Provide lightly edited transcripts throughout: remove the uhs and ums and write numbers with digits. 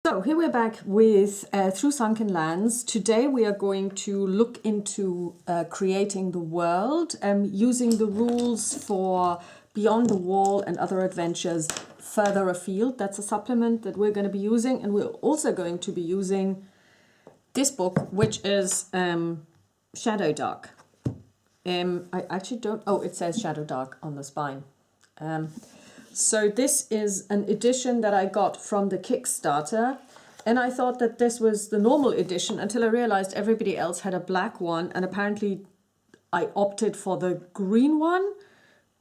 So here we're back with Through Sunken Lands. Today we are going to look into creating the world using the rules for Beyond the Wall and Other Adventures Further Afield. That's a supplement that we're going to be using, and we're also going to be using this book, which is Shadow Dark. I actually don't... Oh, it says Shadow Dark on the spine. So this is an edition that I got from the Kickstarter, and I thought that this was the normal edition until I realized everybody else had a black one, and apparently I opted for the green one.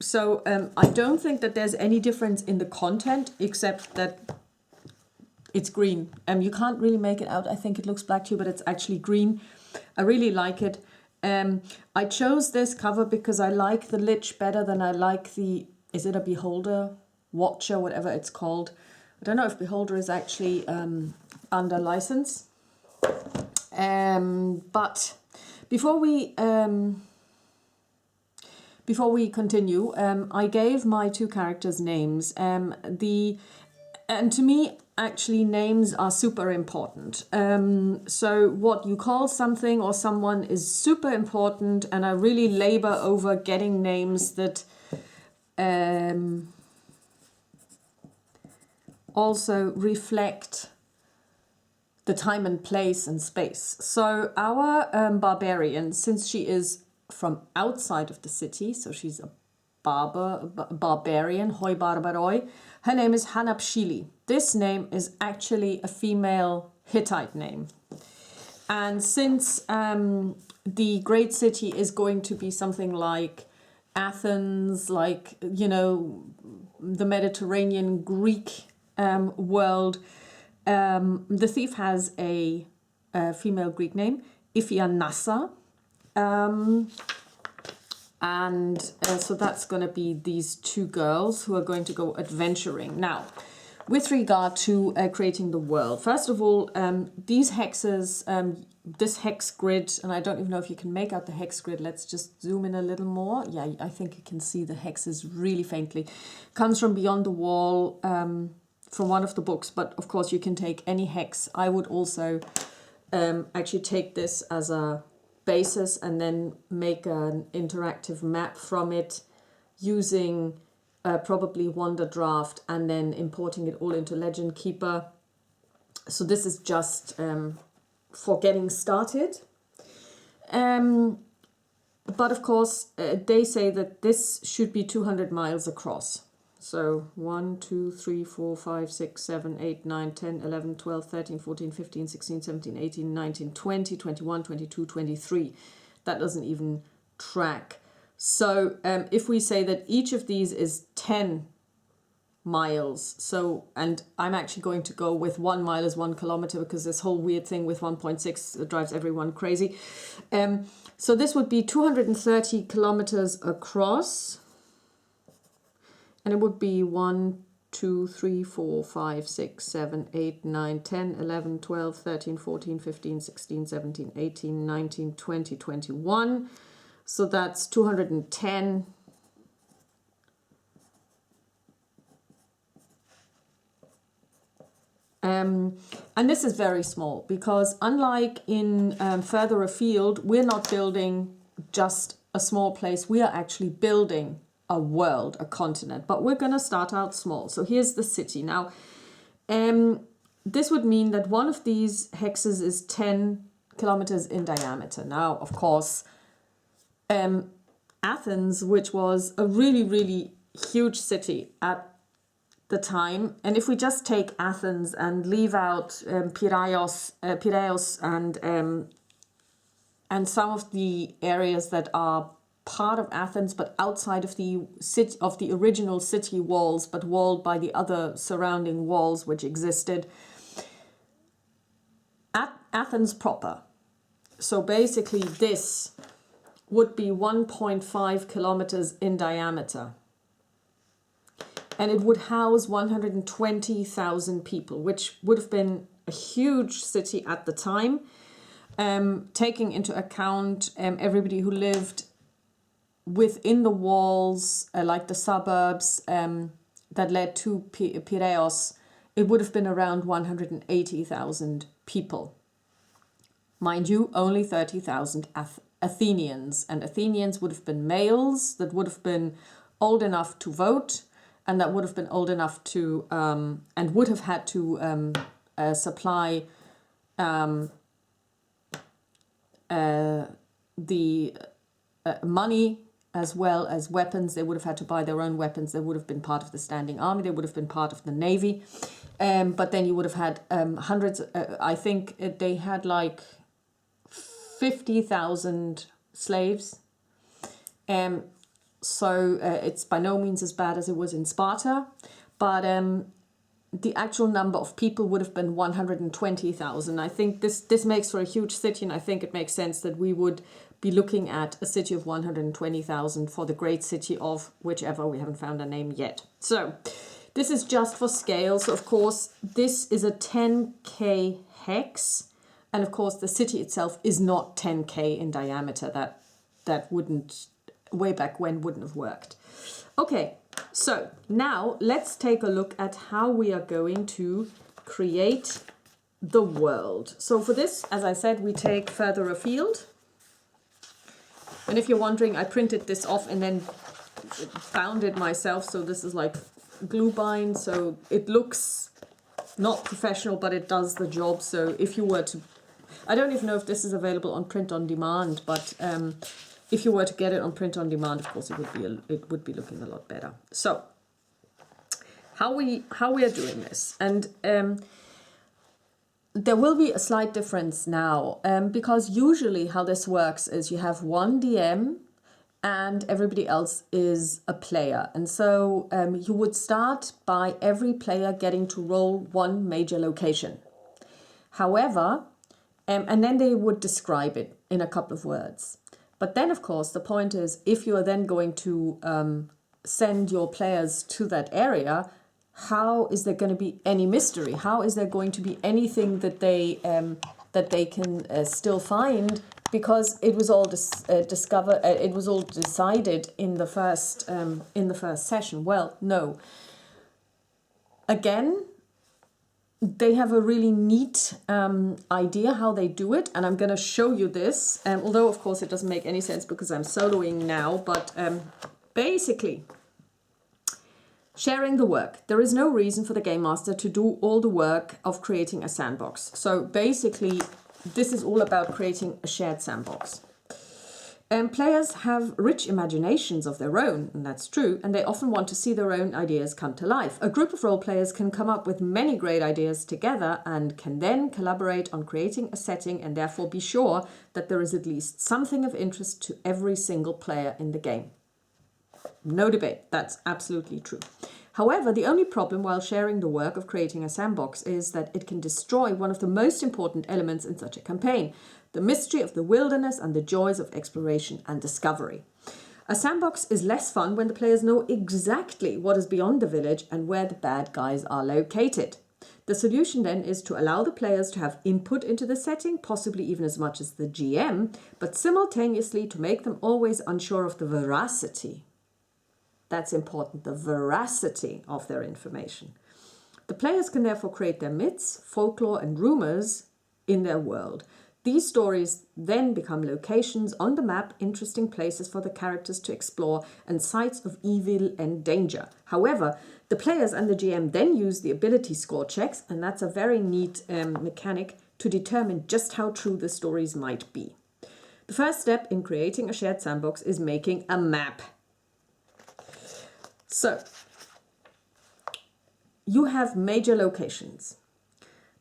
So I don't think that there's any difference in the content except that it's green. You can't really make it out. I think it looks black to you, but it's actually green. I really like it. I chose this cover because I like the lich better than I like the... Is it a Beholder? Watcher, whatever it's called. I don't know if Beholder is actually under license. But before we continue, I gave my two characters names. And to me, actually, names are super important. So what you call something or someone is super important, and I really labor over getting names that also reflect the time and place and space. So our barbarian, since she is from outside of the city, so she's a barbarian, hoi barbaroi, her name is Hanapshili. This name is actually a female Hittite name. And since the great city is going to be something like Athens, like, you know, the Mediterranean Greek world, the thief has a female Greek name, Iphianassa, so that's going to be these two girls who are going to go adventuring. Now, with regard to creating the world, first of all, these hexes, this hex grid, and I don't even know if you can make out the hex grid. Let's just zoom in a little more. Yeah, I think you can see the hexes really faintly. Comes from Beyond the Wall, from one of the books, but of course you can take any hex. I would also actually take this as a basis and then make an interactive map from it using probably Wonder Draft and then importing it all into Legend Keeper. So this is just for getting started. But of course, they say that this should be 200 miles across. So 1, 2, 3, 4, 5, 6, 7, 8, 9, 10, 11, 12, 13, 14, 15, 16, 17, 18, 19, 20, 21, 22, 23. That doesn't even track. So if we say that each of these is 10 miles, so, and I'm actually going to go with 1 mile is 1 kilometer because this whole weird thing with 1.6 drives everyone crazy. So this would be 230 kilometers across. And it would be 1, 2, 3, 4, 5, 6, 7, 8, 9, 10, 11, 12, 13, 14, 15, 16, 17, 18, 19, 20, 21. So that's 210. And this is very small because unlike in Further Afield, we're not building just a small place. We are actually building a world, a continent, but we're going to start out small. So here's the city. Now, this would mean that one of these hexes is 10 kilometers in diameter. Now, of course, Athens, which was a really, really huge city at the time, and if we just take Athens and leave out Piraeus and some of the areas that are part of Athens, but outside of the city, of the original city walls, but walled by the other surrounding walls which existed. At Athens proper, so basically this would be 1.5 kilometers in diameter, and it would house 120,000 people, which would have been a huge city at the time, taking into account everybody who lived within the walls, like the suburbs that led to Piraeus. it would have been around 180,000 people. Mind you, only 30,000 Athenians, and Athenians would have been males that would have been old enough to vote, and that would have been old enough to, and would have had to supply the money as well as weapons. They would have had to buy their own weapons. They would have been part of the standing army. They would have been part of the navy. But then you would have had hundreds, I think they had like 50,000 slaves. So it's by no means as bad as it was in Sparta, but the actual number of people would have been 120,000. I think this makes for a huge city, and I think it makes sense that we would be looking at a city of 120,000 for the great city of whichever, we haven't found a name yet. So this is just for scale. So of course, this is a 10K hex. And of course, the city itself is not 10K in diameter. That wouldn't, way back when, wouldn't have worked. Okay, so now let's take a look at how we are going to create the world. So for this, as I said, we take further afield. And if you're wondering, I printed this off and then bound it myself. So this is like glue bind. So it looks not professional, but it does the job. So if you were to, I don't even know if this is available on print on demand, but if you were to get it on print on demand, of course, it would be looking a lot better. So how we are doing this, and there will be a slight difference now, because usually how this works is you have one DM and everybody else is a player. And so you would start by every player getting to roll one major location. However, and then they would describe it in a couple of words. But then, of course, the point is, if you are then going to send your players to that area, how is there going to be any mystery? How is there going to be anything that they can still find? Because it was all discovered. It was all decided in the first session. Well, no. Again, they have a really neat idea how they do it, and I'm going to show you this. Although, of course, it doesn't make any sense because I'm soloing now. But basically, sharing the work. There is no reason for the game master to do all the work of creating a sandbox. So basically, this is all about creating a shared sandbox. Players have rich imaginations of their own, and that's true, and they often want to see their own ideas come to life. A group of role players can come up with many great ideas together and can then collaborate on creating a setting, and therefore be sure that there is at least something of interest to every single player in the game. No debate, that's absolutely true. However, the only problem while sharing the work of creating a sandbox is that it can destroy one of the most important elements in such a campaign: the mystery of the wilderness and the joys of exploration and discovery. A sandbox is less fun when the players know exactly what is beyond the village and where the bad guys are located. The solution then is to allow the players to have input into the setting, possibly even as much as the GM, but simultaneously to make them always unsure of the veracity. That's important, the veracity of their information. The players can therefore create their myths, folklore, and rumors in their world. These stories then become locations on the map, interesting places for the characters to explore, and sites of evil and danger. However, the players and the GM then use the ability score checks, and that's a very neat mechanic to determine just how true the stories might be. The first step in creating a shared sandbox is making a map. So, you have major locations.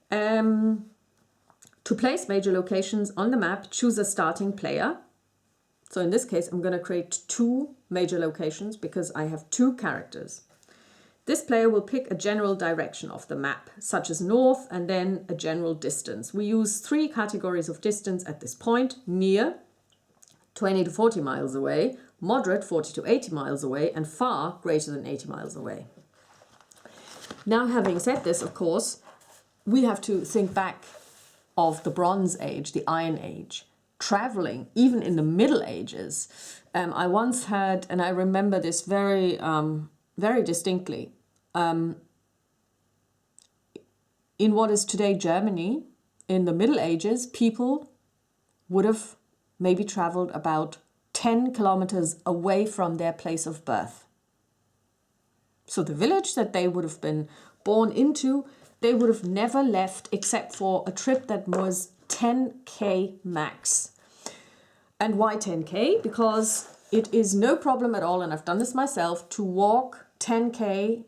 To place major locations on the map, choose a starting player. So in this case, I'm going to create 2 major locations because I have 2 characters. This player will pick a general direction of the map, such as north, and then a general distance. We use 3 categories of distance at this point: near, 20 to 40 miles away, moderate, 40 to 80 miles away, and far, greater than 80 miles away. Now, having said this, of course, we have to think back of the Bronze Age, the Iron Age, traveling, even in the Middle Ages. I once had, and I remember this very, very distinctly, in what is today Germany, in the Middle Ages, people would have maybe traveled about 10 kilometers away from their place of birth. So the village that they would have been born into, they would have never left except for a trip that was 10K max. And why 10K? Because it is no problem at all, and I've done this myself, to walk 10K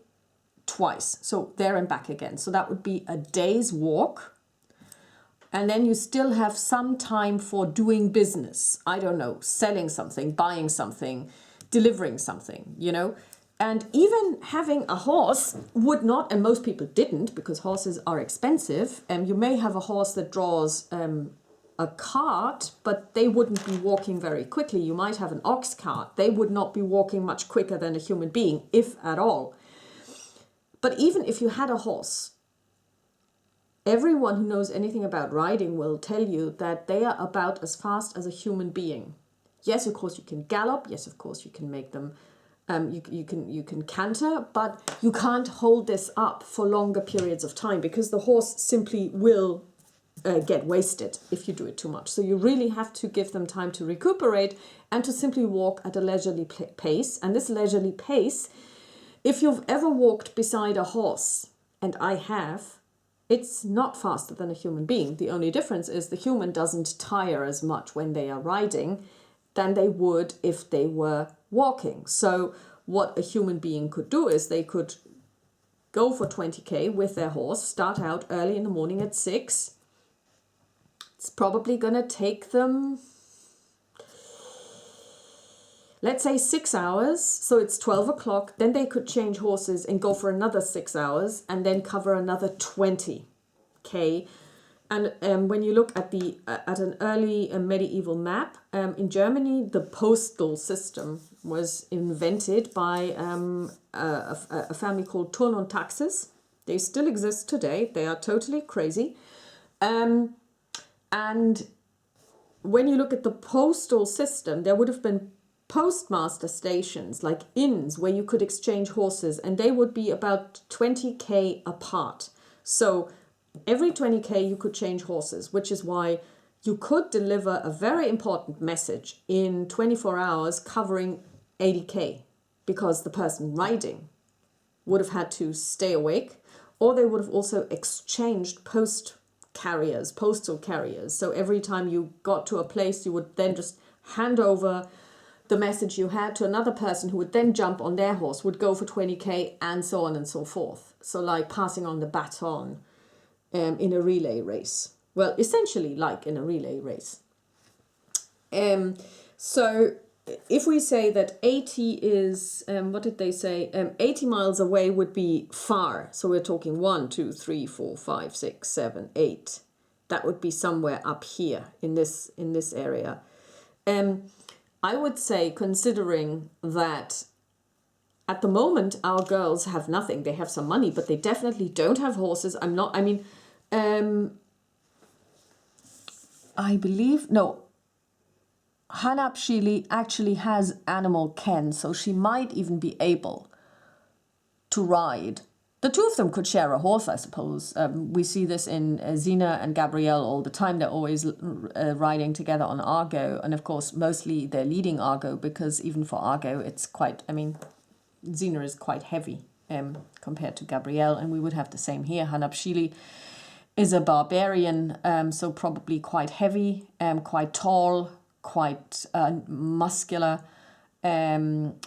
twice. So there and back again. So that would be a day's walk. And then you still have some time for doing business. I don't know, selling something, buying something, delivering something, you know. And even having a horse would not, and most people didn't, because horses are expensive. You may have a horse that draws a cart, but they wouldn't be walking very quickly. You might have an ox cart. They would not be walking much quicker than a human being, if at all. But even if you had a horse, everyone who knows anything about riding will tell you that they are about as fast as a human being. Yes, of course you can gallop. Yes, of course you can make them, you can canter, but you can't hold this up for longer periods of time because the horse simply will get wasted if you do it too much. So you really have to give them time to recuperate and to simply walk at a leisurely pace. And this leisurely pace, if you've ever walked beside a horse, and I have, it's not faster than a human being. The only difference is the human doesn't tire as much when they are riding than they would if they were walking. So what a human being could do is they could go for 20K with their horse, start out early in the morning at 6. It's probably going to take them, let's say 6 hours, so it's 12 o'clock. Then they could change horses and go for another 6 hours and then cover another 20K. And when you look at an early medieval map, in Germany, the postal system was invented by a family called Turn und Taxis. They still exist today. They are totally crazy. And when you look at the postal system, there would have been postmaster stations like inns where you could exchange horses, and they would be about 20K apart. So every 20K you could change horses, which is why you could deliver a very important message in 24 hours covering 80K, because the person riding would have had to stay awake, or they would have also exchanged postal carriers. So every time you got to a place, you would then just hand over the message you had to another person who would then jump on their horse, would go for 20K, and so on and so forth. So like passing on the baton in a relay race. Well, essentially like in a relay race. So if we say that 80 is, what did they say? 80 miles away would be far. So we're talking 1, 2, 3, 4, 5, 6, 7, 8. That would be somewhere up here in this area. I would say, considering that at the moment our girls have nothing, they have some money, but they definitely don't have horses. I believe, no, Hannah Pshili actually has animal ken, so she might even be able to ride. The two of them could share a horse, I suppose. We see this in Zina and Gabrielle all the time. They're always riding together on Argo. And of course, mostly they're leading Argo, because even for Argo, it's quite, Zina is quite heavy compared to Gabrielle. And we would have the same here. Hannah Pshili is a barbarian, so probably quite heavy, quite tall, quite muscular.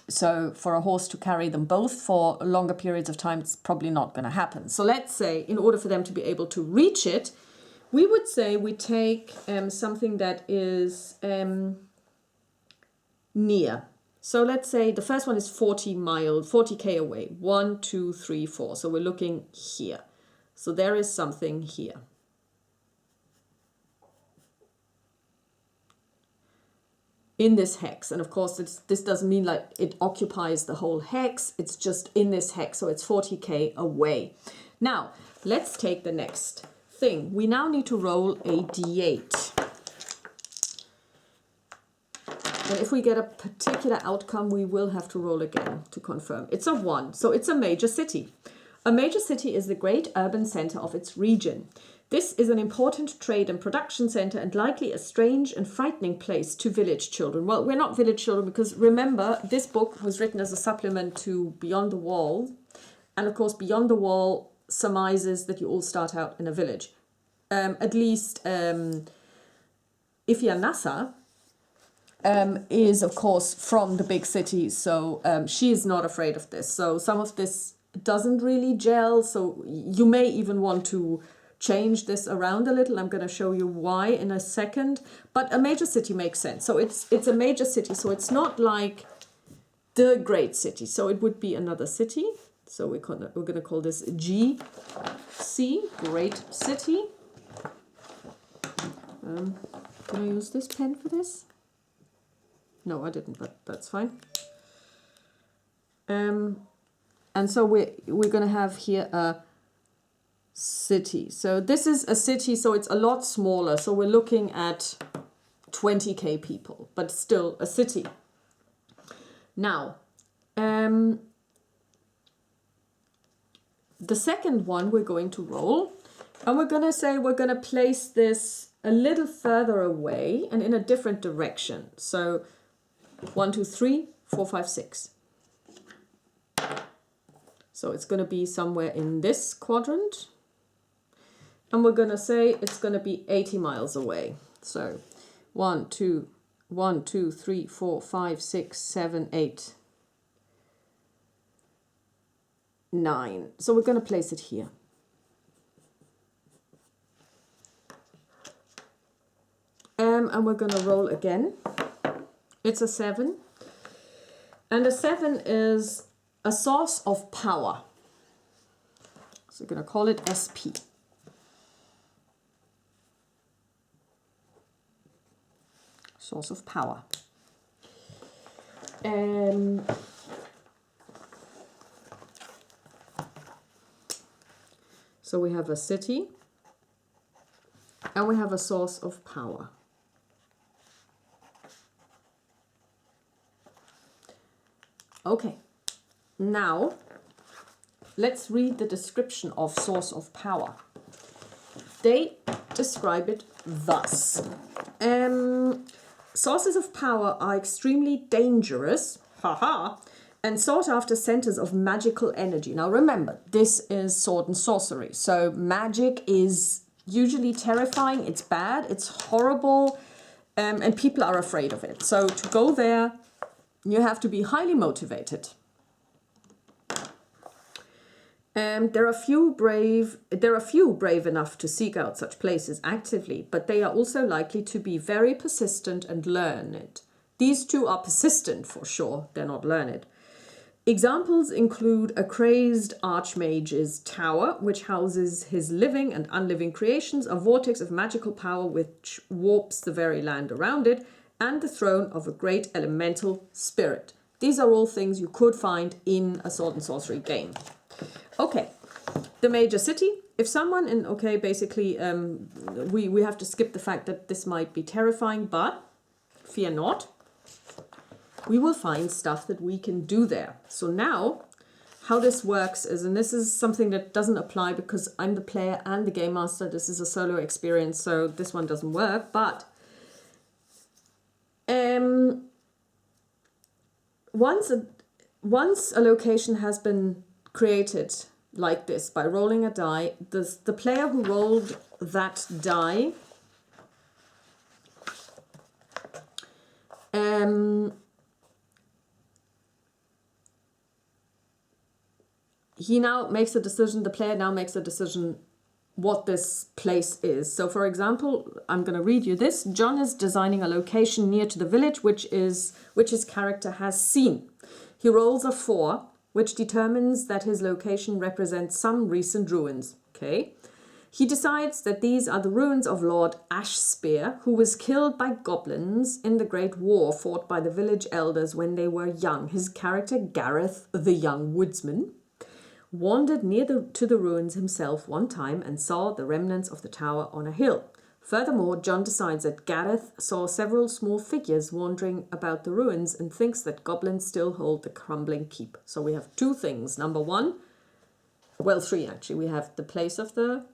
So for a horse to carry them both for longer periods of time, it's probably not going to happen. So let's say in order for them to be able to reach it, we would say we take something that is near. So let's say the first one is 40K away. 1, 2, 3, 4. So we're looking here. So there is something here. In this hex, and of course this doesn't mean like it occupies the whole hex, it's just in this hex, so it's 40K away. Now let's take the next thing. We now need to roll a d8, and if we get a particular outcome, we will have to roll again to confirm. It's a 1, so it's a major city. A major city is the great urban center of its region. This is an important trade and production center and likely a strange and frightening place to village children. Well, we're not village children because remember, this book was written as a supplement to Beyond the Wall. And of course, Beyond the Wall surmises that you all start out in a village. At least Ifya Nasa is, of course, from the big cities. So she is not afraid of this. So some of this doesn't really gel. So you may even want to change this around a little. I'm going to show you why in a second. But a major city makes sense. So it's a major city. So it's not like the great city. So it would be another city. So we're going to call this GC, great city. Can I use this pen for this? No, I didn't, but that's fine. And so we're going to have here a city. So this is a city, so it's a lot smaller. So we're looking at 20k people, but still a city. Now, the second one we're going to roll, and we're going to say we're going to place this a little further away and in a different direction. So 1, 2, 3, 4, 5, 6. So it's going to be somewhere in this quadrant. And we're going to say it's going to be 80 miles away. So 1, 2, 3, 4, 5, 6, 7, 8, 9. So we're going to place it here. And we're going to roll again. It's a 7. And a 7 is a source of power. So we're going to call it SP. Source of power. So we have a city and we have a source of power. Okay, now let's read the description of source of power. They describe it thus. Sources of power are extremely dangerous, and sought after centers of magical energy. Now remember, this is sword and sorcery. So magic is usually terrifying, it's bad, it's horrible, and people are afraid of it. So to go there, you have to be highly motivated. There are few brave enough to seek out such places actively, but they are also likely to be very persistent and learned. These two are persistent for sure, they're not learned. Examples include a crazed archmage's tower, which houses his living and unliving creations, a vortex of magical power which warps the very land around it, and the throne of a great elemental spirit. These are all things you could find in a sword and sorcery game. Okay, the major city. If someone in, okay, basically, we have to skip the fact that this might be terrifying, but fear not. We will find stuff that we can do there. So now, how this works is, and this is something that doesn't apply because I'm the player and the game master. This is a solo experience, so this one doesn't work, but once a location has been created like this by rolling a die, the player who rolled that die he now makes a decision, the player now makes a decision what this place is. So for example, I'm going to read you this. John is designing a location near to the village which his character has seen. He rolls a 4, which determines that his location represents some recent ruins. Okay. He decides that these are the ruins of Lord Ashspear, who was killed by goblins in the Great War fought by the village elders when they were young. His character, Gareth, the young woodsman, wandered near to the ruins himself one time and saw the remnants of the tower on a hill. Furthermore, John decides that Gareth saw several small figures wandering about the ruins and thinks that goblins still hold the crumbling keep. So we have two things. Number one, well, 3 actually. We have the place of the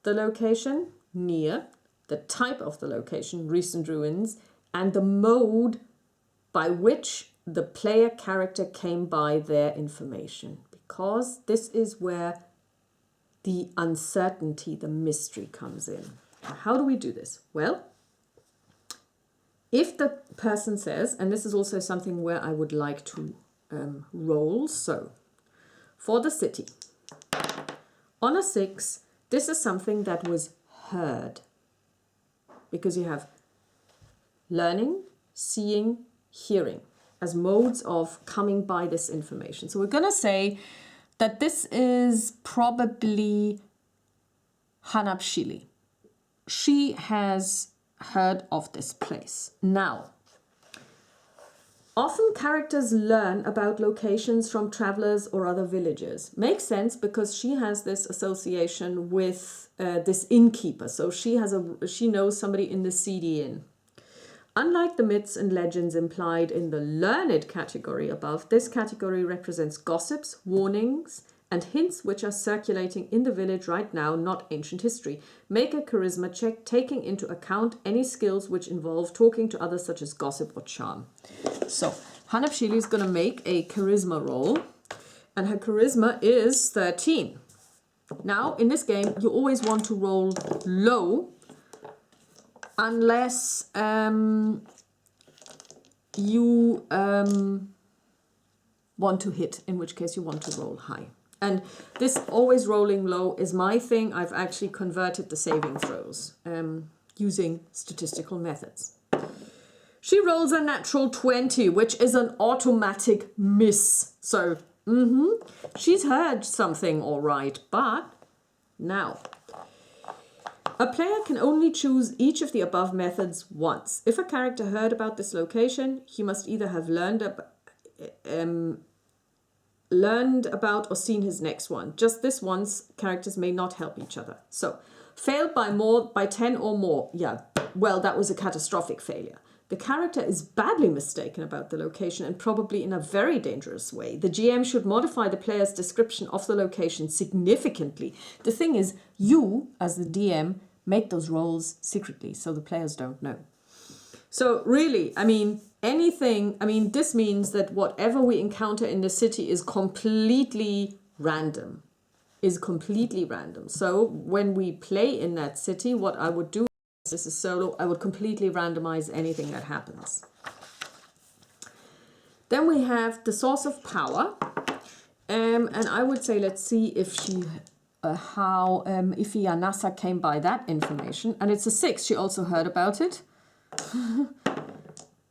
location, near, the type of the location, recent ruins, and the mode by which the player character came by their information. Because this is where the uncertainty, the mystery comes in. How do we do this? Well, if the person says, and this is also something where I would like to roll, so for the city, on a 6, this is something that was heard, because you have learning, seeing, hearing as modes of coming by this information. So we're going to say that this is probably Hanapshili. She has heard of this place. Now, often characters learn about locations from travelers or other villagers. Makes sense because she has this association with this innkeeper. So she knows somebody in the seedy inn. Unlike the myths and legends implied in the learned category above, this category represents gossips, warnings, and hints which are circulating in the village right now, not ancient history. Make a charisma check, taking into account any skills which involve talking to others, such as gossip or charm. So, Hanapshili is going to make a charisma roll, and her charisma is 13. Now, in this game, you always want to roll low, unless you want to hit, in which case you want to roll high. And this always rolling low is my thing. I've actually converted the saving throws using statistical methods. She rolls a natural 20, which is an automatic miss. So, she's heard something all right, but now, a player can only choose each of the above methods once. If a character heard about this location, he must either have learned about or seen his next one. Just this once, characters may not help each other. So, failed by 10 or more. Yeah, well, that was a catastrophic failure. The character is badly mistaken about the location and probably in a very dangerous way. The GM should modify the player's description of the location significantly. The thing is, you, as the DM, make those rolls secretly so the players don't know. So really, this means that whatever we encounter in the city is completely random. So when we play in that city, what I would do, this is solo, I would completely randomize anything that happens. Then we have the source of power. And I would say, let's see if she, how Ifianasa came by that information. And it's a 6, she also heard about it.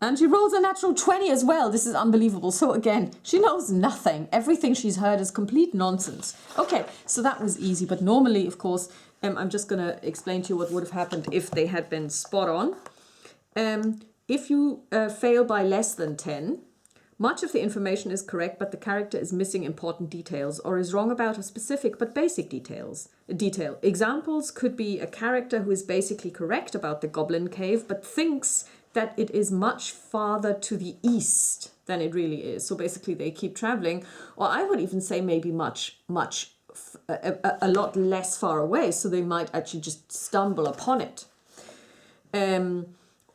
And she rolls a natural 20 as well. This is unbelievable. So again, she knows nothing. Everything she's heard is complete nonsense. Okay, so that was easy. But normally, of course, I'm just going to explain to you what would have happened if they had been spot on. If you fail by less than 10, much of the information is correct, but the character is missing important details or is wrong about a specific but basic detail. Examples could be a character who is basically correct about the goblin cave, but thinks that it is much farther to the east than it really is. So basically they keep traveling, or I would even say maybe a lot less far away, so they might actually just stumble upon it.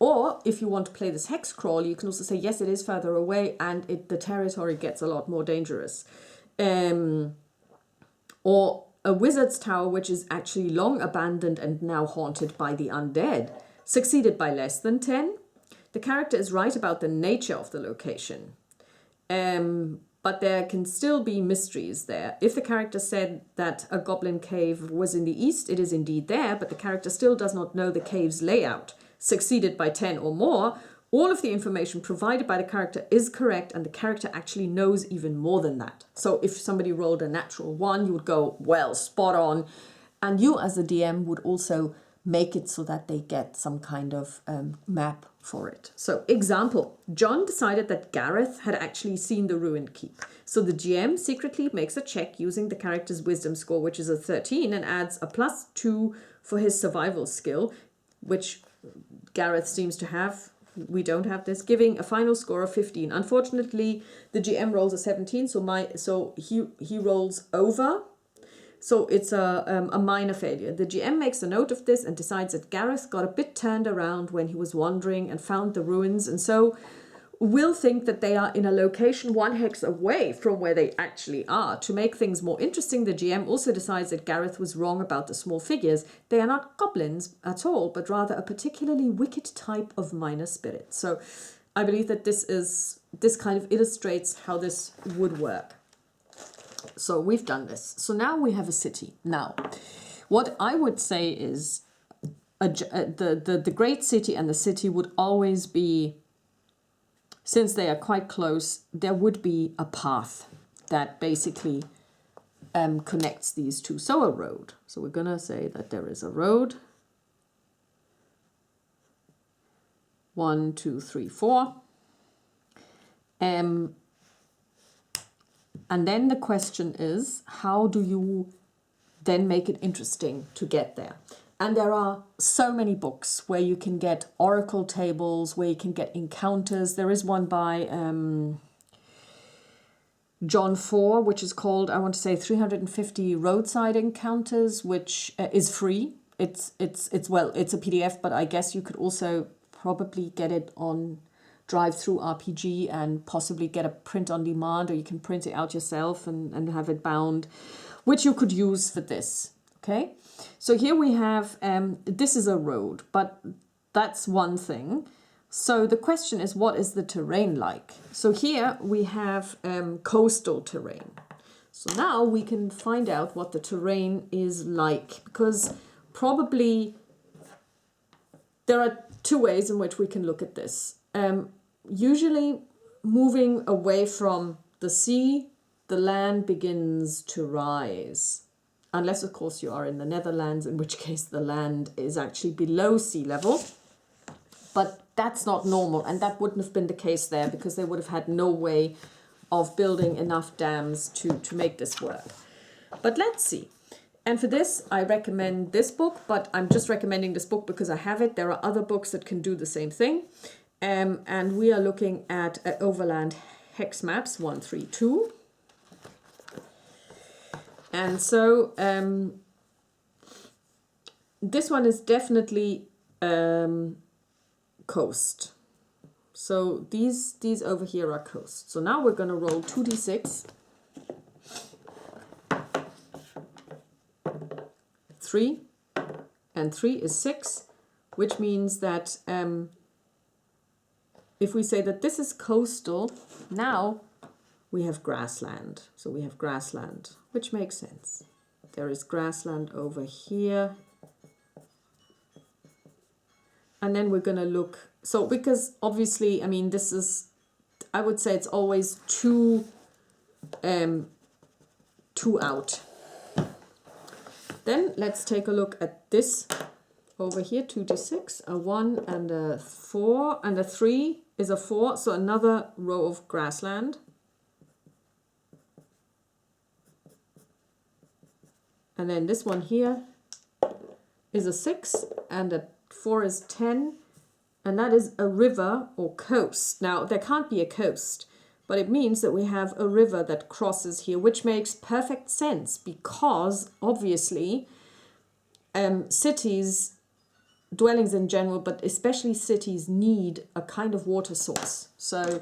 Or if you want to play this hex crawl, you can also say, yes, it is further away and the territory gets a lot more dangerous. Or a wizard's tower, which is actually long abandoned and now haunted by the undead. Succeeded by less than 10. The character is right about the nature of the location. But there can still be mysteries there. If the character said that a goblin cave was in the east, it is indeed there, but the character still does not know the cave's layout. Succeeded by 10 or more, all of the information provided by the character is correct, and the character actually knows even more than that. So if somebody rolled a natural 1, you would go, well, spot on. And you as the DM would also make it so that they get some kind of map for it. So example, John decided that Gareth had actually seen the ruined keep. So the GM secretly makes a check using the character's wisdom score, which is a 13, and adds a +2 for his survival skill, which Gareth seems to have we don't have this, giving a final score of 15. Unfortunately, the GM rolls a 17, so he rolls over. So it's a minor failure. The GM makes a note of this and decides that Gareth got a bit turned around when he was wandering and found the ruins, and so will think that they are in a location 1 hex away from where they actually are. To make things more interesting, the GM also decides that Gareth was wrong about the small figures. They are not goblins at all, but rather a particularly wicked type of minor spirit. So I believe that this kind of illustrates how this would work. So we've done this. So now we have a city. Now, what I would say is the great city and the city would always be, since they are quite close, there would be a path that basically connects these two. So a road. So we're going to say that there is a road. 1, 2, 3, 4. And then the question is, how do you then make it interesting to get there? And there are so many books where you can get oracle tables, where you can get encounters. There is one by John 4, which is called, I want to say, 350 Roadside Encounters, which is free. It's a PDF, but I guess you could also probably get it on drive-through RPG and possibly get a print on demand, or you can print it out yourself and have it bound, which you could use for this. Okay, so here we have, this is a road, but that's one thing. So the question is, what is the terrain like? So here we have coastal terrain. So now we can find out what the terrain is like, because probably there are 2 ways in which we can look at this. Usually moving away from the sea, the land begins to rise. Unless, of course, you are in the Netherlands, in which case the land is actually below sea level. But that's not normal, and that wouldn't have been the case there, because they would have had no way of building enough dams to make this work. But let's see. And for this, I recommend this book, but I'm just recommending this book because I have it. There are other books that can do the same thing. And we are looking at Overland Hex Maps 132. And so this one is definitely coast. So these over here are coast. So now we're going to roll 2d6. 3, and 3 is 6, which means that if we say that this is coastal, now we have grassland. So we have grassland, which makes sense. There is grassland over here. And then we're going to look, so because obviously, I mean, this is, I would say it's always two out. Then let's take a look at this over here, 2d6, a 1 and a 4, and a 3 is a 4, so another row of grassland. And then this one here is a 6, and a 4 is 10, and that is a river or coast. Now, there can't be a coast, but it means that we have a river that crosses here, which makes perfect sense because, obviously, cities, dwellings in general, but especially cities, need a kind of water source. So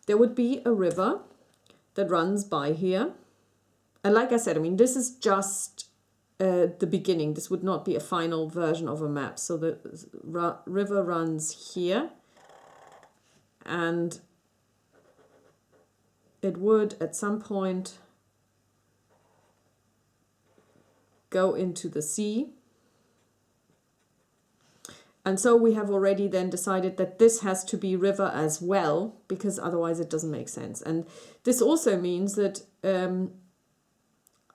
there would be a river that runs by here. And like I said, I mean, this is just the beginning. This would not be a final version of a map. So the river runs here, and it would at some point go into the sea. And so we have already then decided that this has to be river as well, because otherwise it doesn't make sense. And this also means that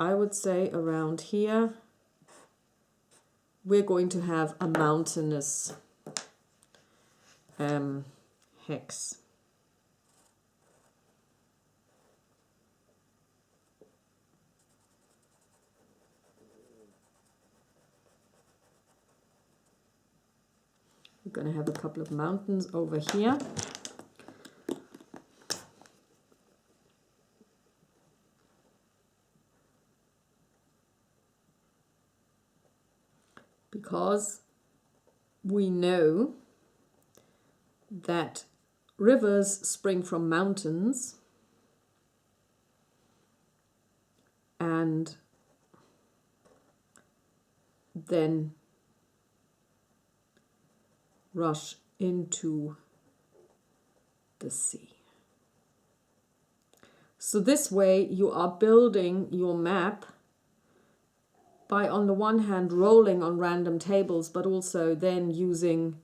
I would say around here we're going to have a mountainous hex. going to have a couple of mountains over here. Because we know that rivers spring from mountains and then rush into the sea. So this way you are building your map by, on the one hand, rolling on random tables, but also then using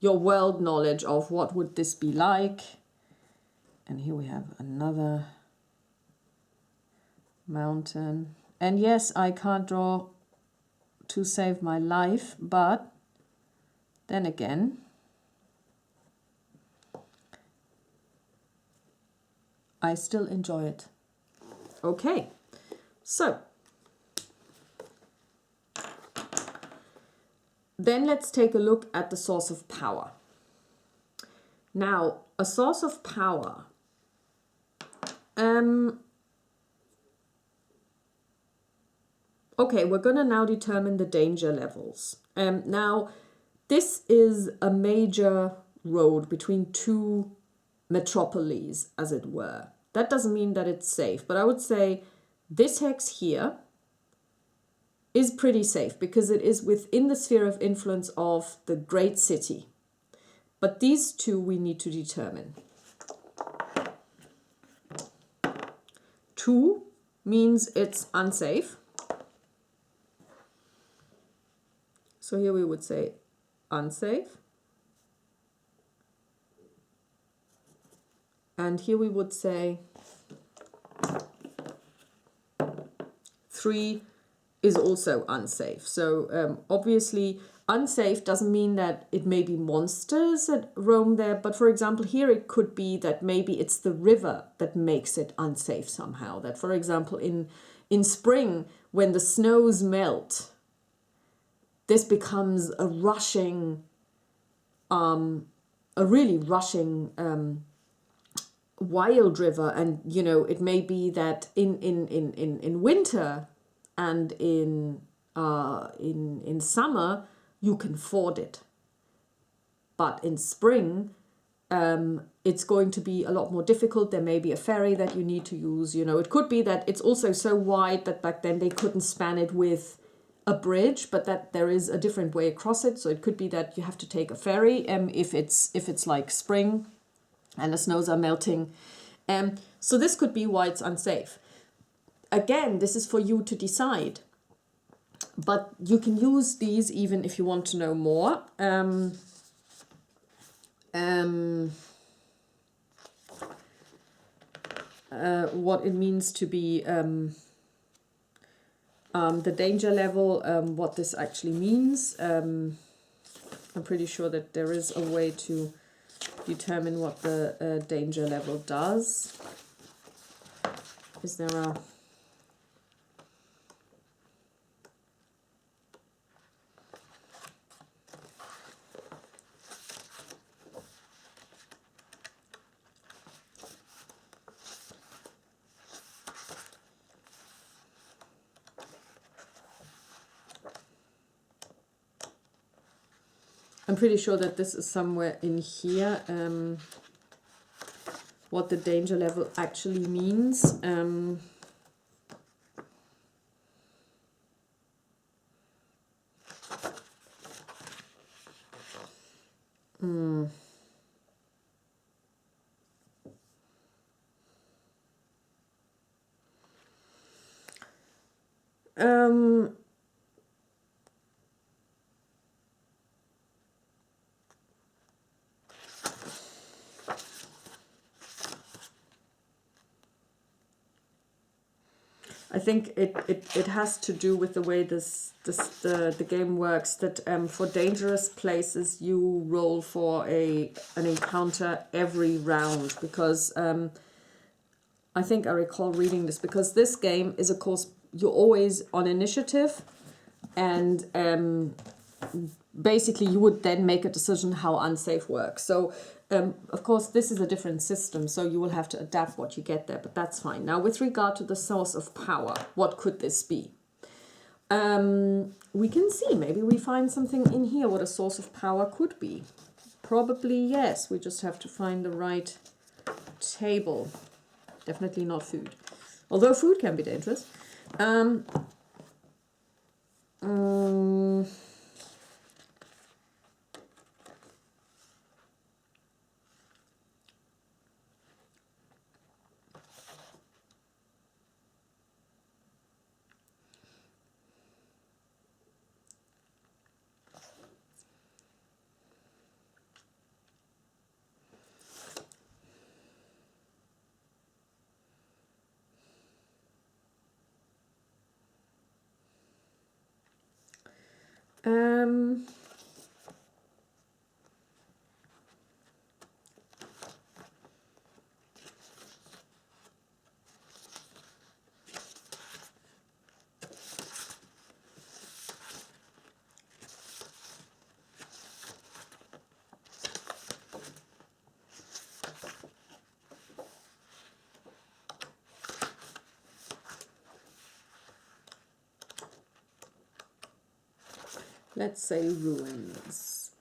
your world knowledge of what would this be like. And here we have another mountain. And yes, I can't draw to save my life, but then again, I still enjoy it. Okay, so then let's take a look at the source of power. Now, a source of power. Okay, we're going to now determine the danger levels. Now, this is a major road between two metropolises, as it were. That doesn't mean that it's safe, but I would say this hex here is pretty safe because it is within the sphere of influence of the great city. But these two we need to determine. 2 means it's unsafe. So here we would say unsafe. And here we would say 3 is also unsafe. So obviously unsafe doesn't mean that it may be monsters that roam there, but for example here it could be that maybe it's the river that makes it unsafe somehow. That for example in spring when the snows melt, this becomes a rushing, a really rushing wild river, and you know it may be that in winter and in summer you can ford it, but in spring it's going to be a lot more difficult. There may be a ferry that you need to use. You know, it could be that it's also so wide that back then they couldn't span it with a bridge, but that there is a different way across it. So it could be that you have to take a ferry if it's like spring and the snows are melting. So this could be why it's unsafe. Again, this is for you to decide. But you can use these even if you want to know more. What it means to be the danger level, what this actually means. I'm pretty sure that there is a way to determine what the danger level does. Is there a... I'm pretty sure that this is somewhere in here, what the danger level actually means. I think it has to do with the way the game works, that for dangerous places you roll for an encounter every round, because I think I recall reading this, because this game is, of course, you're always on initiative, and basically you would then make a decision how unsafe works. So of course this is a different system, so you will have to adapt what you get there, but that's fine. Now with regard to the source of power, what could this be? We can see, maybe we find something in here what a source of power could be. Probably yes, we just have to find the right table. Definitely not food, although food can be dangerous. Let's say ruins.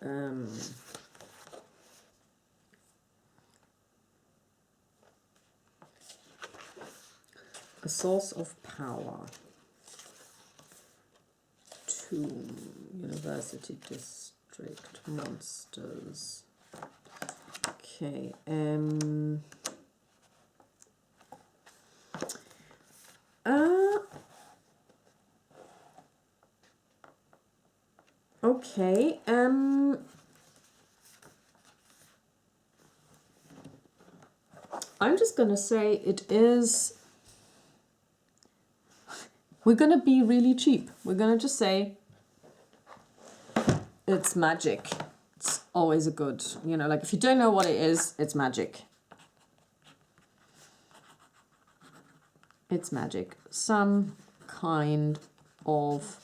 A source of power. Tomb, university district, monsters. Okay. Okay. I'm just gonna say it is. We're gonna be really cheap. We're gonna just say it's magic. It's always a good, like if you don't know what it is, it's magic. It's magic. Some kind of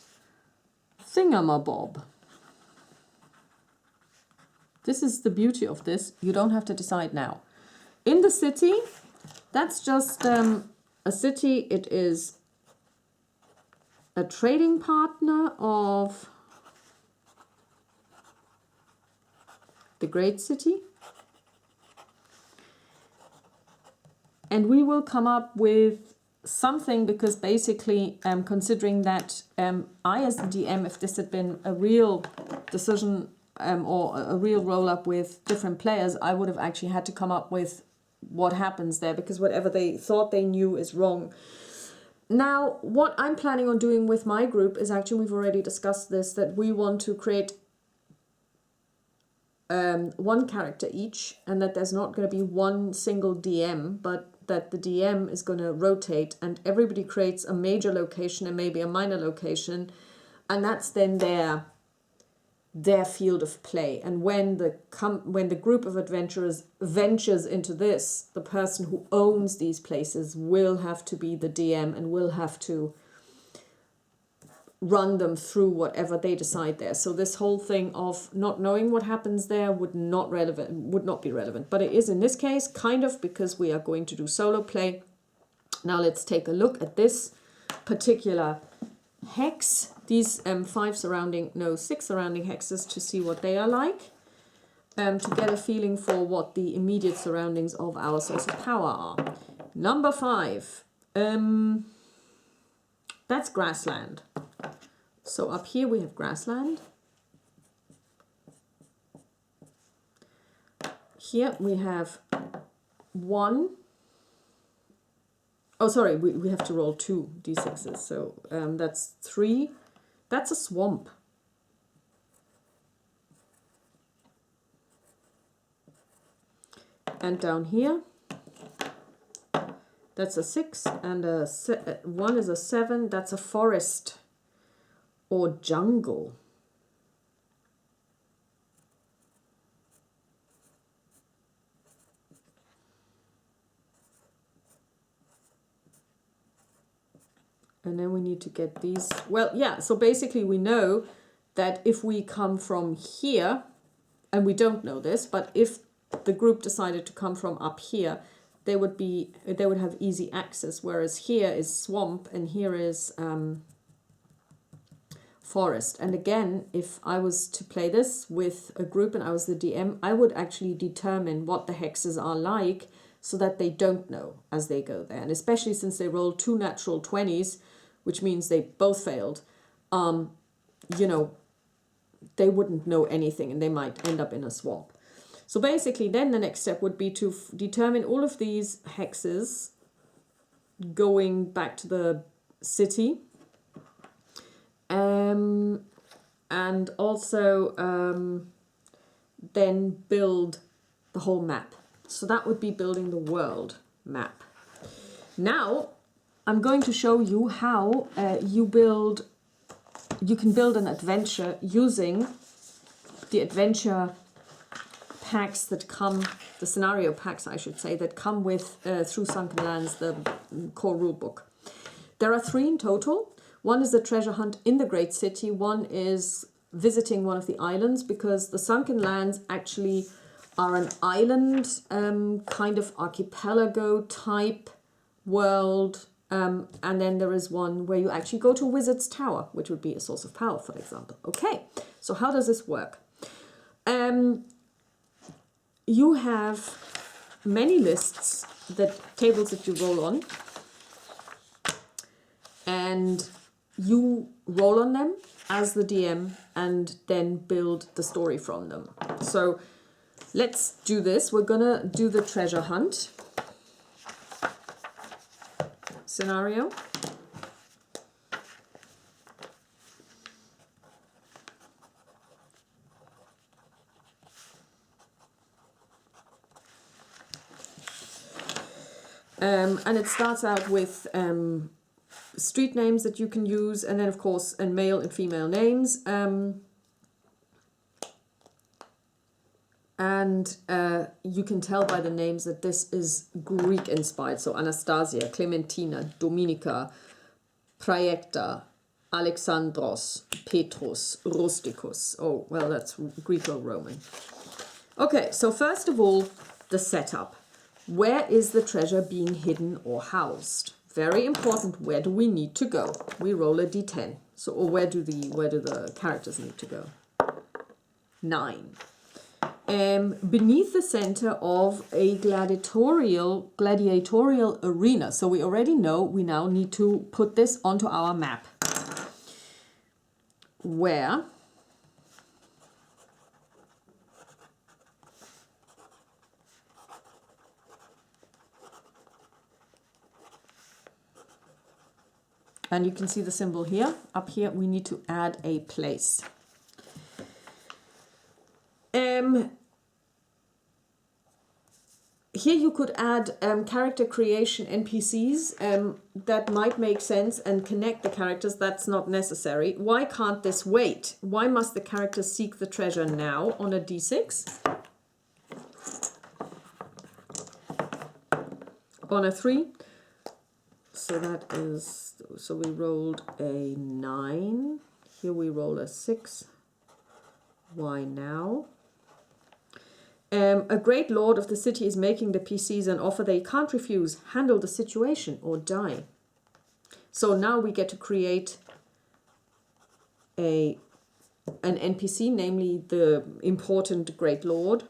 thingamabob. This is the beauty of this. You don't have to decide now. In the city, that's just a city. It is a trading partner of the great city. And we will come up with something, because basically considering that I as the DM, if this had been a real decision or a real roll-up with different players, I would have actually had to come up with what happens there, because whatever they thought they knew is wrong. Now, what I'm planning on doing with my group is actually, we've already discussed this, that we want to create one character each, and that there's not going to be one single DM, but that the DM is going to rotate, and everybody creates a major location and maybe a minor location, and that's then their field of play. And when the group of adventurers ventures into this, the person who owns these places will have to be the DM and will have to run them through whatever they decide there. So this whole thing of not knowing what happens there would not be relevant. But it is in this case, kind of, because we are going to do solo play. Now let's take a look at this particular hex. These 6 surrounding hexes, to see what they are like. To get a feeling for what the immediate surroundings of our source of power are. Number 5. That's grassland. So up here we have grassland. Here we have 1. Oh, sorry, we have to roll 2 d6s. So that's 3. That's a swamp. And down here, that's a 6, and 1 is a 7. That's a forest or jungle. And then we need to get these. Well, yeah, so basically we know that if we come from here, and we don't know this, but if the group decided to come from up here, they would have easy access, whereas here is swamp and here is forest. And again, if I was to play this with a group and I was the DM, I would actually determine what the hexes are like so that they don't know as they go there. And especially since they rolled 2 natural 20s, which means they both failed, you know, they wouldn't know anything and they might end up in a swamp. So basically then the next step would be to determine all of these hexes going back to the city. And also then build the whole map. So that would be building the world map. Now I'm going to show you how you can build an adventure using the adventure packs that come, the scenario packs I should say, that come with through Sunken Lands, the core rulebook. There are 3 in total. One is the treasure hunt in the great city. One is visiting one of the islands, because the Sunken Lands actually are an island kind of archipelago type world. And then there is one where you actually go to a wizard's tower, which would be a source of power, for example. Okay, so how does this work? You have many lists, tables that you roll on, and you roll on them as the DM and then build the story from them. So let's do this. We're gonna do the treasure hunt scenario. And it starts out with street names that you can use, and then of course and male and female names, and you can tell by the names that this is Greek inspired. So Anastasia, Clementina, Dominica, Praeta, Alexandros, Petrus, Rusticus. Oh well, that's Greco-Roman. Okay, so first of all, the setup. Where is the treasure being hidden or housed? Very important. Where do we need to go? We roll a d10. So, or where do the characters need to go? 9. Beneath the center of a gladiatorial arena. So we already know we now need to put this onto our map. Where? And you can see the symbol here. Up here, we need to add a place. Here you could add character creation NPCs that might make sense and connect the characters. That's not necessary. Why can't this wait? Why must the characters seek the treasure now on a d6? On a 3. So that is, so we rolled a 9. Here we roll a 6. Why now? A great lord of the city is making the PCs an offer they can't refuse. Handle the situation or die. So now we get to create an NPC, namely the important great lord.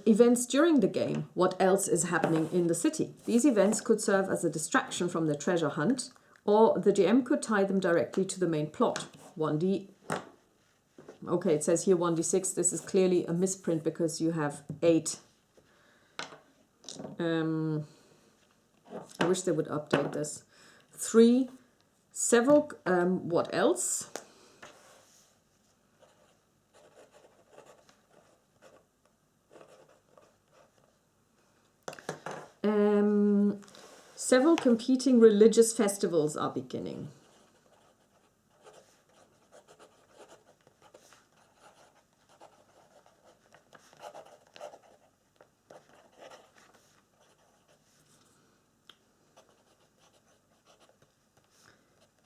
Events during the game. What else is happening in the city? These events could serve as a distraction from the treasure hunt, or the GM could tie them directly to the main plot. 1d. Okay, it says here 1d6. This is clearly a misprint because you have 8. I wish they would update this. 3. Several. What else? Several competing religious festivals are beginning.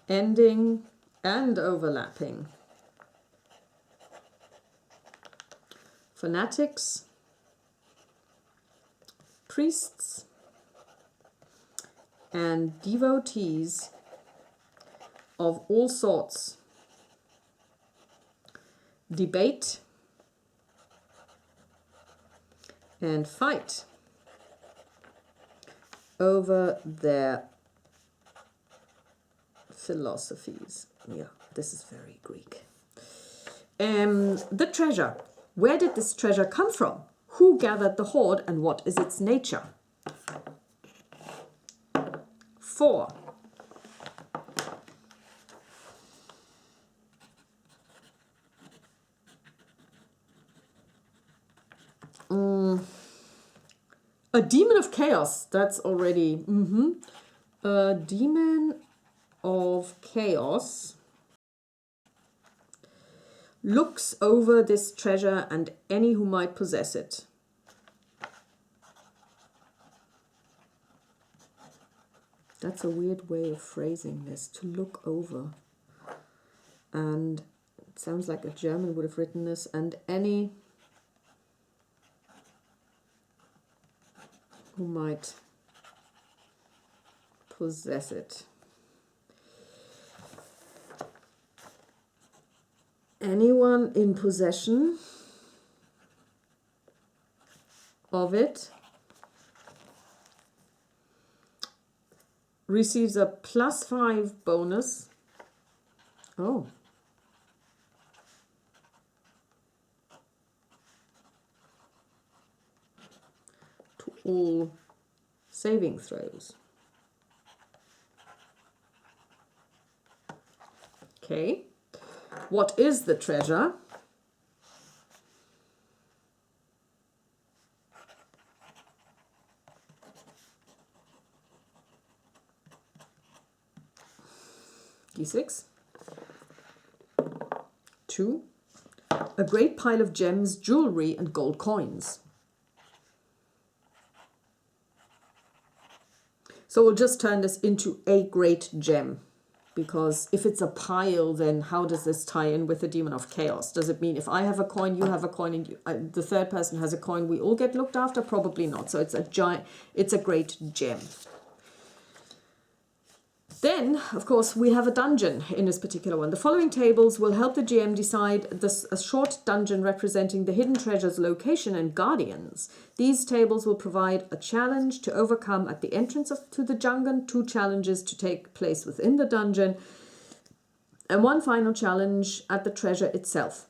Ending and overlapping. Fanatics, priests, and devotees of all sorts debate and fight over their philosophies. Yeah, this is very Greek. The treasure. Where did this treasure come from? Who gathered the hoard and what is its nature? 4. A demon of chaos. That's already... A demon of chaos looks over this treasure and any who might possess it. That's a weird way of phrasing this, to look over. And it sounds like a German would have written this, and any who might possess it. Anyone in possession of it receives a +5 bonus. Oh. To all saving throws. Okay. What is the treasure? D6. 2. A great pile of gems, jewelry, and gold coins. So we'll just turn this into a great gem. Because if it's a pile, then how does this tie in with the demon of chaos? Does it mean if I have a coin, you have a coin, and the third person has a coin, we all get looked after? Probably not. So it's a great gem. Then, of course, we have a dungeon in this particular one. The following tables will help the GM decide a short dungeon representing the hidden treasure's location and guardians. These tables will provide a challenge to overcome at the entrance to the dungeon, 2 challenges to take place within the dungeon, and 1 final challenge at the treasure itself.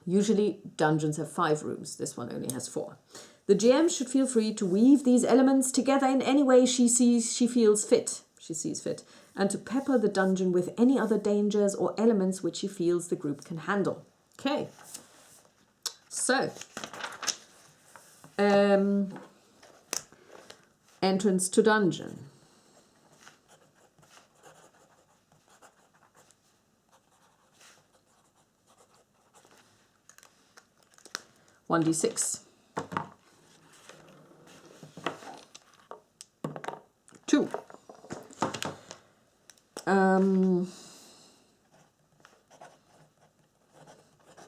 Usually dungeons have 5 rooms. This one only has 4. The GM should feel free to weave these elements together in any way she sees fit, and to pepper the dungeon with any other dangers or elements which she feels the group can handle. Okay. So, entrance to dungeon. One D6. 2.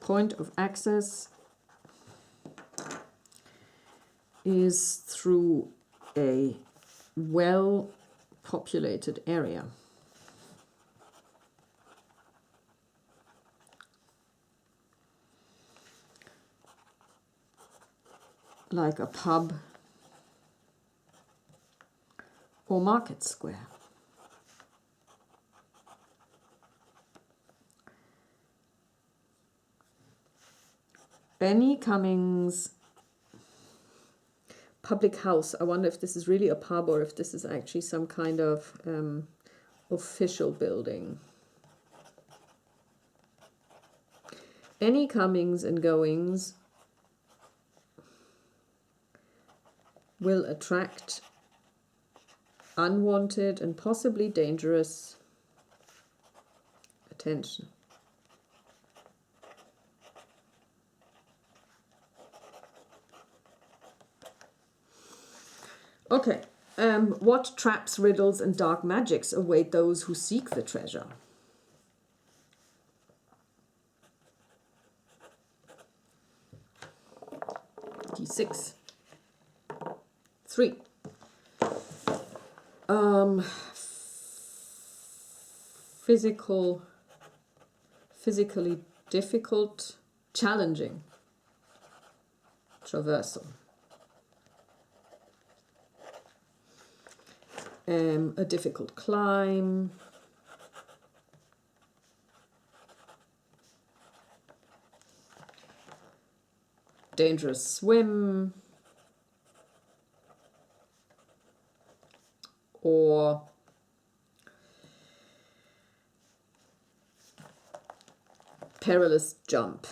Point of access is through a well-populated area. Like a pub or market square. Benny Cummings public house. I wonder if this is really a pub or if this is actually some kind of official building. Any comings and goings will attract unwanted and possibly dangerous attention. Okay, what traps, riddles, and dark magics await those who seek the treasure? D6. 3. Physically difficult, challenging traversal. A difficult climb. Dangerous swim. Or perilous jump.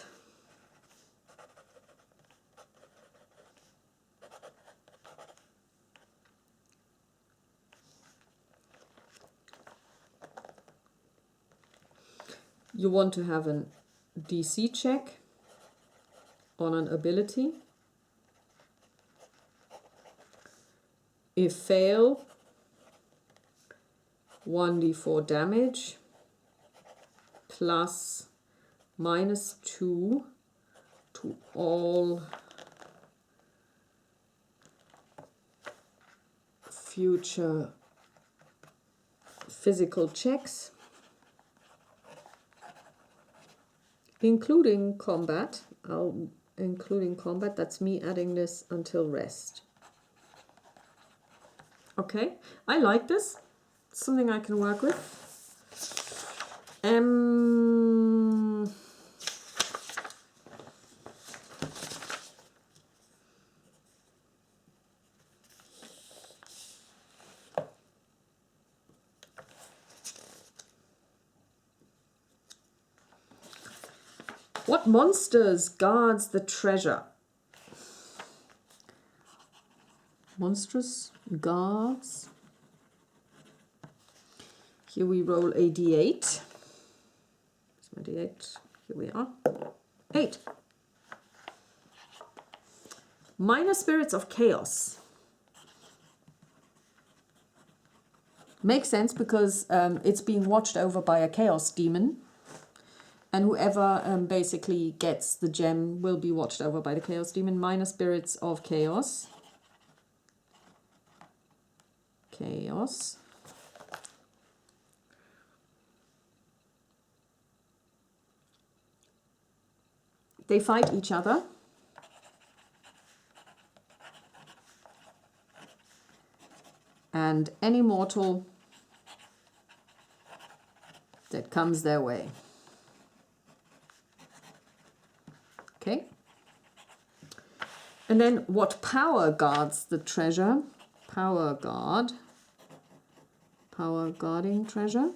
You want to have an DC check on an ability. If fail, 1d4 damage plus -2 to all future physical checks, including combat. Including combat, that's me adding this until rest. Okay, I like this. It's something I can work with. What monsters guards the treasure? Monstrous guards. Here we roll a d8. Here's my d8. Here we are. 8. Minor spirits of chaos. Makes sense because it's being watched over by a chaos demon. And whoever basically gets the gem will be watched over by the chaos demon. Minor spirits of chaos. Chaos. They fight each other. And any mortal that comes their way. Okay. And then what power guards the treasure? Power guard. Power guarding treasure.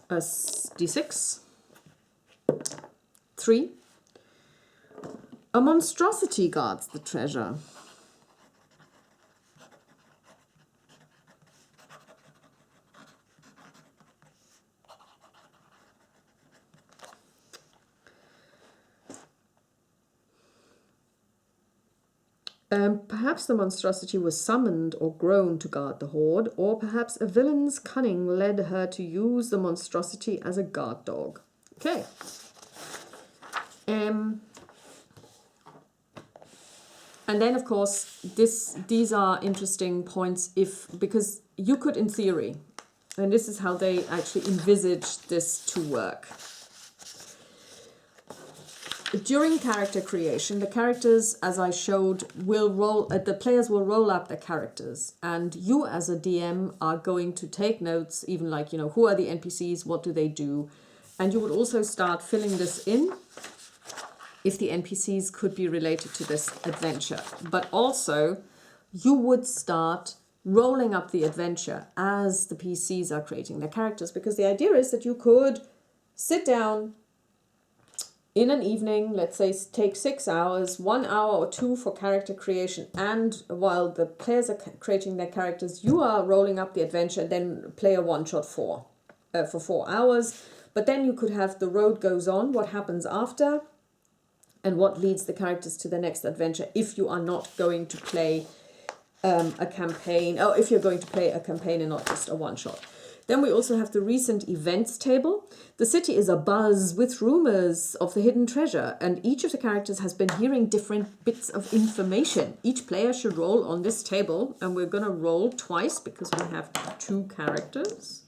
A d6. 3. A monstrosity guards the treasure. Perhaps the monstrosity was summoned or grown to guard the hoard, or perhaps a villain's cunning led her to use the monstrosity as a guard dog. Okay. And then, of course, these are interesting points because you could, in theory, and this is how they actually envisage this to work. During character creation, the characters, as I showed, the players will roll up their characters, and you as a DM are going to take notes, even like, who are the NPCs, what do they do, and you would also start filling this in if the NPCs could be related to this adventure. But also, you would start rolling up the adventure as the PCs are creating their characters, because the idea is that you could sit down, in an evening, let's say take 6 hours, 1 hour or 2 for character creation, and while the players are creating their characters, you are rolling up the adventure, then play a one-shot for 4 hours. But then you could have the road goes on, what happens after, and what leads the characters to the next adventure if you are not going to play a campaign, or if you're going to play a campaign and not just a one-shot. Then we also have the recent events table. The city is abuzz with rumors of the hidden treasure, and each of the characters has been hearing different bits of information. Each player should roll on this table, and we're going to roll twice because we have 2 characters.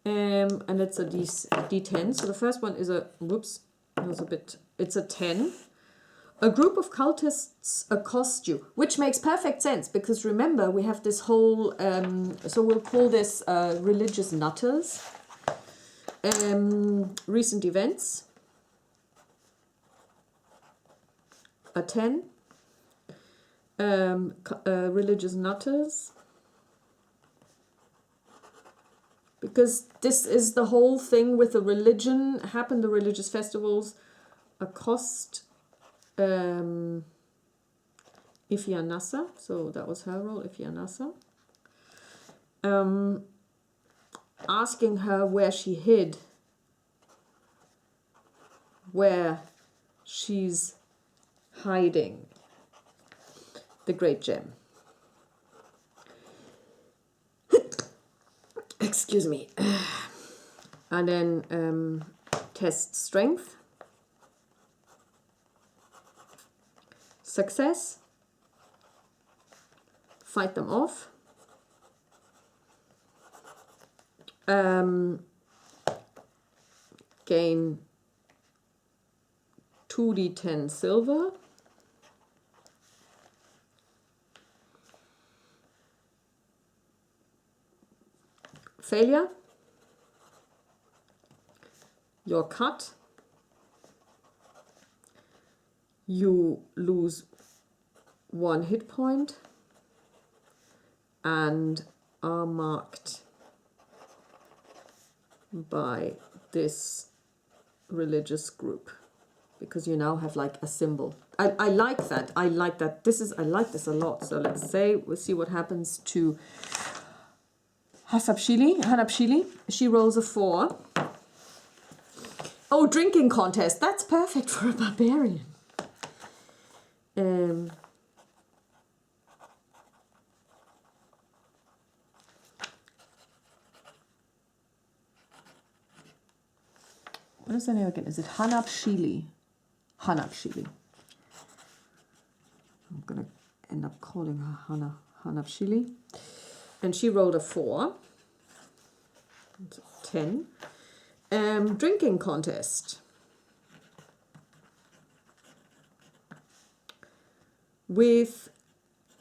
And it's a D10. So the first one is it's a 10. A group of cultists accost you, which makes perfect sense because remember we have this whole, so we'll call this religious nutters. Recent events, a 10. Religious nutters, because this is the whole thing with the religion, happen the religious festivals, accost Ifyanasa, so that was her role, Ifyanasa. Asking her where she hid, where she's hiding the great gem. Excuse me. And then test strength. Success, fight them off, gain 2d10 silver, failure, you're cut. You lose 1 hit point and are marked by this religious group because you now have like a symbol. I like that. I like that. I like this a lot. So let's say we'll see what happens to Hanapshili. She rolls a 4. Oh, drinking contest. That's perfect for a barbarian. What is the name again? Is it Hanapshili? Hanapshili. I'm going to end up calling her Hanapshili. And she rolled a 4. 10. Drinking contest. With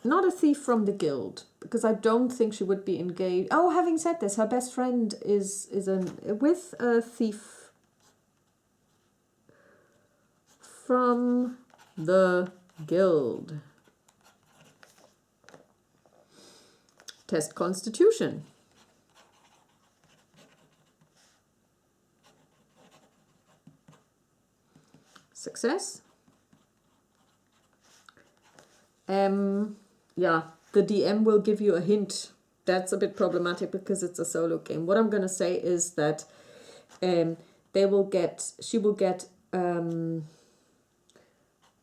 not a thief from the guild, because I don't think she would be engaged. Oh, having said this, her best friend is with a thief from the guild. Test constitution. Success. Yeah, the DM will give you a hint. That's a bit problematic because it's a solo game. What I'm going to say is that she will get a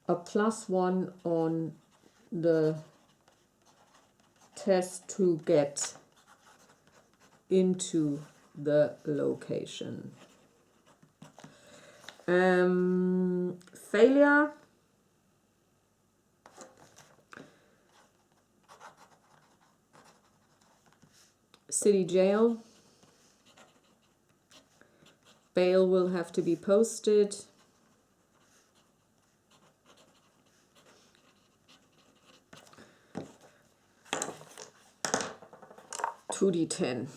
+1 on the test to get into the location. Failure. City jail. Bail will have to be posted. $2d10.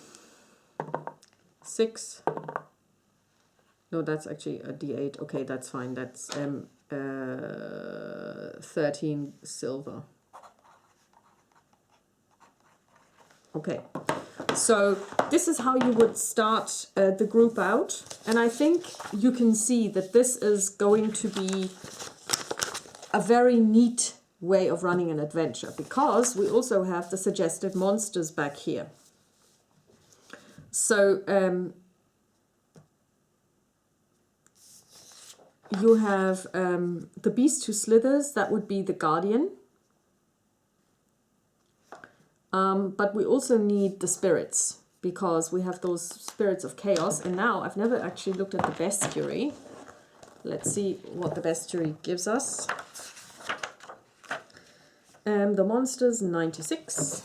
6. No, that's actually a d8. Okay, that's fine. That's 13 silver. Okay. So this is how you would start the group out. And I think you can see that this is going to be a very neat way of running an adventure, because we also have the suggested monsters back here. So you have the beast who slithers, that would be the guardian. But we also need the spirits, because we have those spirits of chaos. And now I've never actually looked at the bestiary. Let's see what the bestiary gives us. The monsters, 96.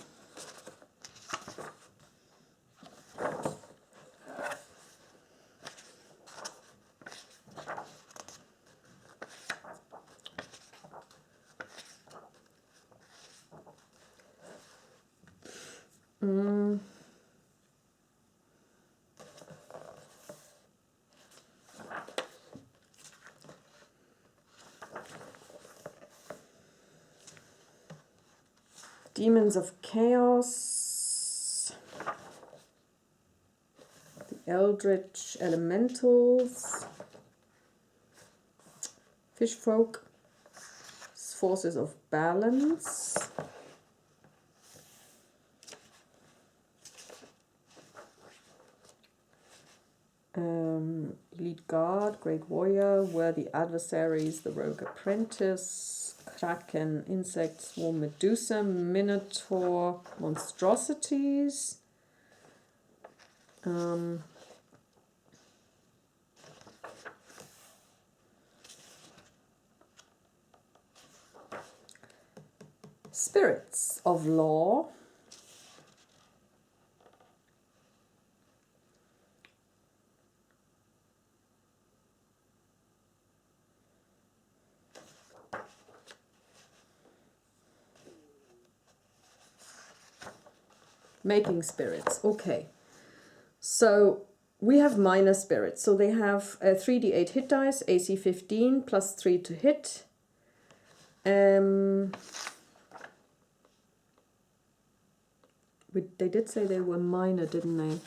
Demons of Chaos, the Eldritch Elementals, Fishfolk, Forces of Balance, Elite Guard, Great Warrior, Worthy Adversaries, the Rogue Apprentice, Kraken, Insect, Swarm, Medusa, Minotaur, Monstrosities, Spirits of Law, Making Spirits. Okay, so we have minor spirits. So they have 3d8 hit dice, AC 15, plus 3 to hit. They did say they were minor, didn't they?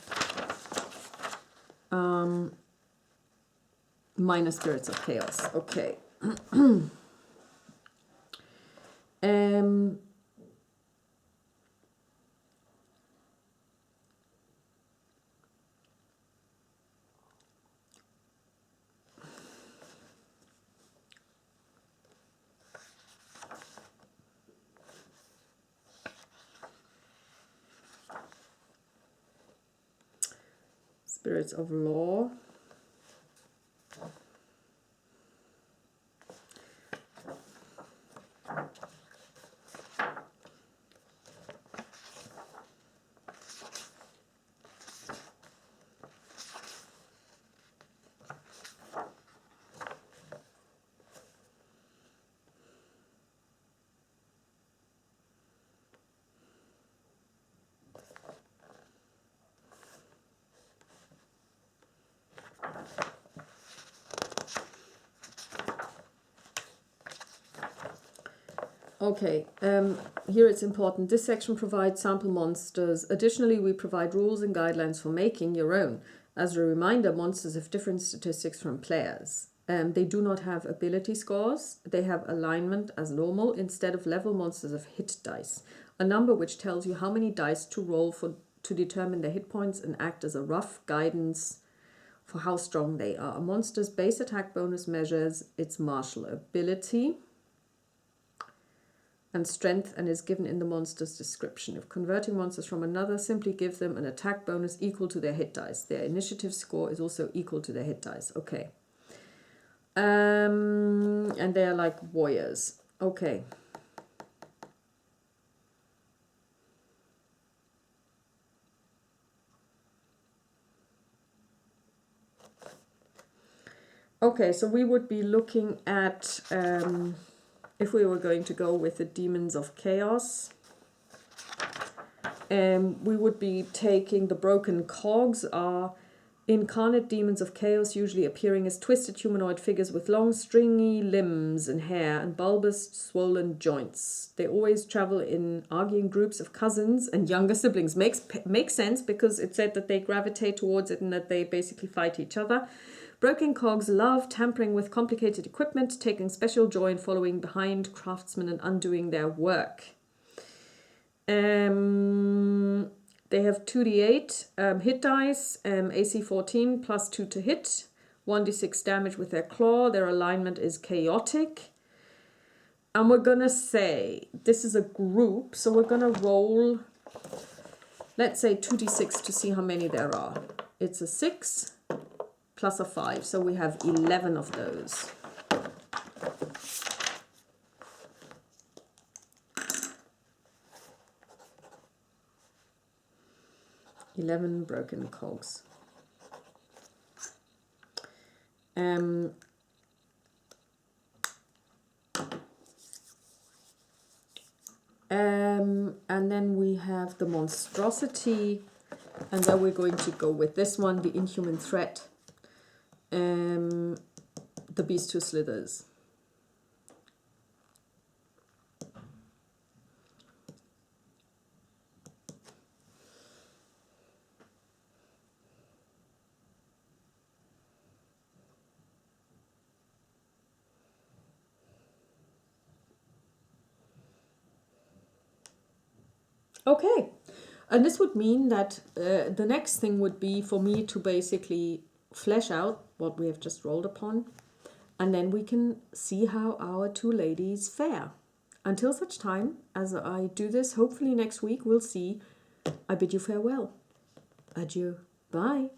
Minor spirits of chaos. Okay. Spirits of Law. Okay, here it's important. This section provides sample monsters. Additionally, we provide rules and guidelines for making your own. As a reminder, monsters have different statistics from players. They do not have ability scores. They have alignment as normal instead of level monsters of hit dice, a number which tells you how many dice to roll to determine their hit points and act as a rough guidance for how strong they are. A monster's base attack bonus measures its martial ability and strength and is given in the monster's description. If converting monsters from another, simply give them an attack bonus equal to their hit dice. Their initiative score is also equal to their hit dice. Okay. And they're like warriors. Okay. Okay, so we would be looking at... if we were going to go with the Demons of Chaos, we would be taking the broken cogs are Incarnate demons of chaos, usually appearing as twisted humanoid figures with long, stringy limbs and hair and bulbous, swollen joints. They always travel in arguing groups of cousins and younger siblings. Makes sense because it said that they gravitate towards it and that they basically fight each other. Broken cogs love tampering with complicated equipment, taking special joy in following behind craftsmen and undoing their work. They have 2d8 hit dice, AC 14 plus 2 to hit, 1d6 damage with their claw. Their alignment is chaotic. And we're going to say, this is a group, so we're going to roll, let's say 2d6 to see how many there are. It's a 6 plus a 5, so we have 11 of those. Broken cogs. And then we have the monstrosity, and then we're going to go with this one, the inhuman threat, the beast who slithers. Okay, and this would mean that the next thing would be for me to basically flesh out what we have just rolled upon, and then we can see how our two ladies fare. Until such time as I do this, hopefully next week, we'll see. I bid you farewell. Adieu. Bye.